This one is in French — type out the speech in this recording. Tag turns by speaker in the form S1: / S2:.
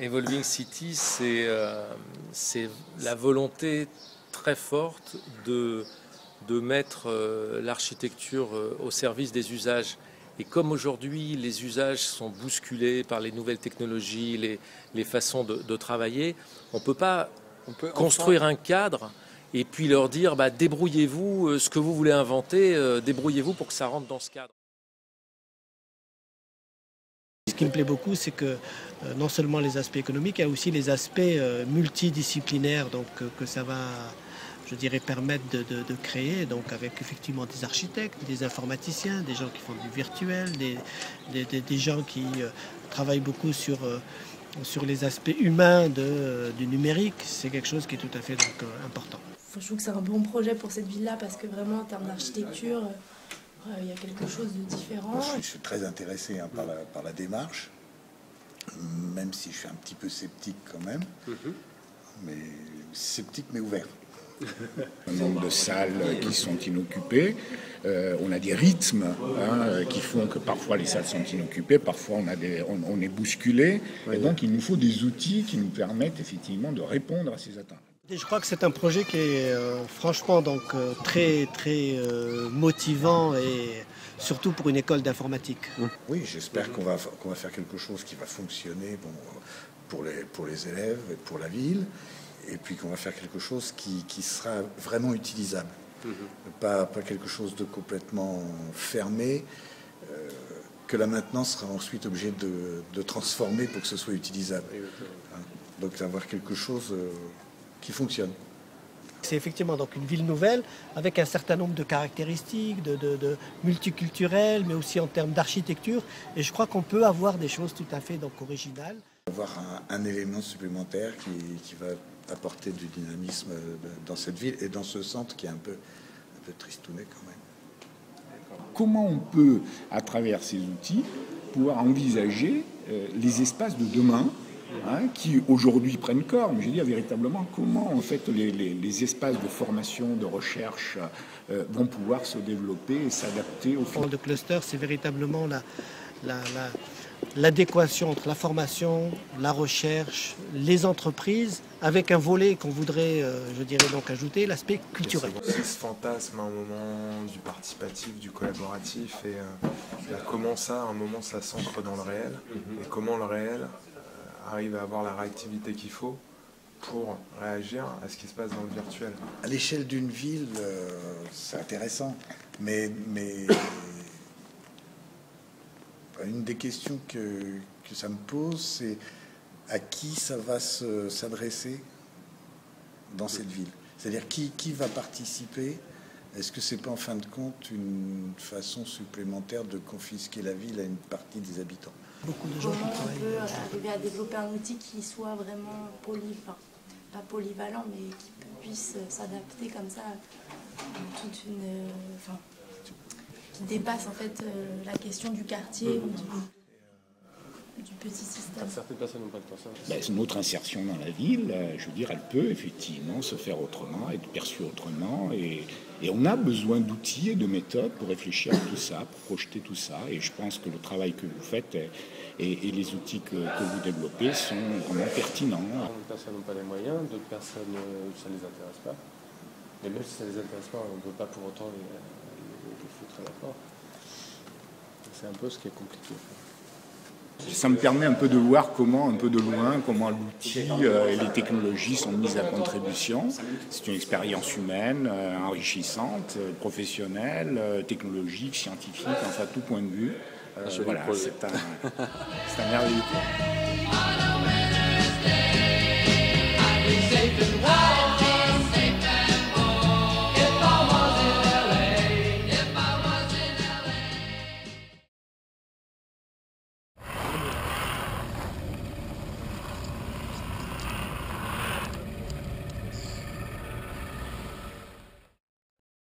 S1: Evolving City, c'est la volonté très forte de mettre l'architecture au service des usages. Et comme aujourd'hui les usages sont bousculés par les nouvelles technologies, les façons de travailler, on peut pas construire un cadre et puis leur dire bah, débrouillez-vous, ce que vous voulez inventer, débrouillez-vous pour que ça rentre dans ce cadre.
S2: Ce qui me plaît beaucoup, c'est que non seulement les aspects économiques, il y a aussi les aspects multidisciplinaires, donc que ça va, je dirais, permettre de créer, donc avec effectivement des architectes, des informaticiens, des gens qui font du virtuel, des gens qui travaillent beaucoup sur les aspects humains du numérique. C'est quelque chose qui est tout à fait donc, important.
S3: Je trouve que c'est un bon projet pour cette ville-là parce que vraiment en termes d'architecture, il y a quelque chose de différent.
S4: Je suis très intéressé par la démarche, même si je suis un petit peu sceptique quand même, mais sceptique mais ouvert.
S5: Un nombre de salles qui sont inoccupées, on a des rythmes qui font que parfois les salles sont inoccupées, parfois on est bousculé, et donc il nous faut des outils qui nous permettent effectivement de répondre à ces attentes.
S2: Et je crois que c'est un projet qui est franchement donc, très motivant et surtout pour une école d'informatique.
S4: Oui, j'espère qu'on va faire quelque chose qui va fonctionner pour les élèves et pour la ville, et puis qu'on va faire quelque chose qui sera vraiment utilisable. Pas quelque chose de complètement fermé, que la maintenance sera ensuite obligée de transformer pour que ce soit utilisable. Donc avoir quelque chose qui fonctionne.
S2: C'est effectivement donc une ville nouvelle avec un certain nombre de caractéristiques, de multiculturelles, mais aussi en termes d'architecture. Et je crois qu'on peut avoir des choses tout à fait donc, originales.
S4: Avoir un élément supplémentaire qui va apporter du dynamisme dans cette ville et dans ce centre qui est un peu tristouné quand même.
S5: Comment on peut, à travers ces outils, pouvoir envisager les espaces de demain qui aujourd'hui prennent corps, mais je veux dire véritablement comment en fait les espaces de formation, de recherche vont pouvoir se développer et s'adapter au fond.
S2: Le cluster, c'est véritablement l'adéquation entre la formation, la recherche, les entreprises, avec un volet qu'on voudrait, je dirais donc ajouter, l'aspect culturel.
S6: C'est ce fantasme à un moment du participatif, du collaboratif, et comment ça, à un moment, ça s'ancre dans le réel, et comment le réel arrive à avoir la réactivité qu'il faut pour réagir à ce qui se passe dans le virtuel.
S4: À l'échelle d'une ville, c'est intéressant, mais une des questions que ça me pose, c'est à qui ça va s'adresser dans cette ville. C'est-à-dire qui va participer. Est-ce que c'est pas en fin de compte une façon supplémentaire de confisquer la ville à une partie des habitants?
S2: Beaucoup de gens qui travaillent.
S3: On peut arriver à développer un outil qui soit vraiment pas polyvalent, mais qui puisse s'adapter comme ça à toute une, qui dépasse en fait la question du quartier ou du petit système.
S1: Certaines personnes n'ont pas de conscience.
S5: Notre insertion dans la ville, je veux dire, elle peut effectivement se faire autrement, être perçue autrement, et on a besoin d'outils et de méthodes pour réfléchir à tout ça, pour projeter tout ça, et je pense que le travail que vous faites et les outils que vous développez sont vraiment pertinents.
S1: Certaines personnes n'ont pas les moyens, d'autres personnes, ça ne les intéresse pas. Mais même si ça ne les intéresse pas, on ne peut pas pour autant les foutre à la porte. C'est un peu ce qui est compliqué.
S5: Ça me permet un peu de voir comment, un peu de loin, comment l'outil et les technologies sont mises à contribution. C'est une expérience humaine, enrichissante, professionnelle, technologique, scientifique, enfin tout point de vue. Voilà, c'est un merveilleux point.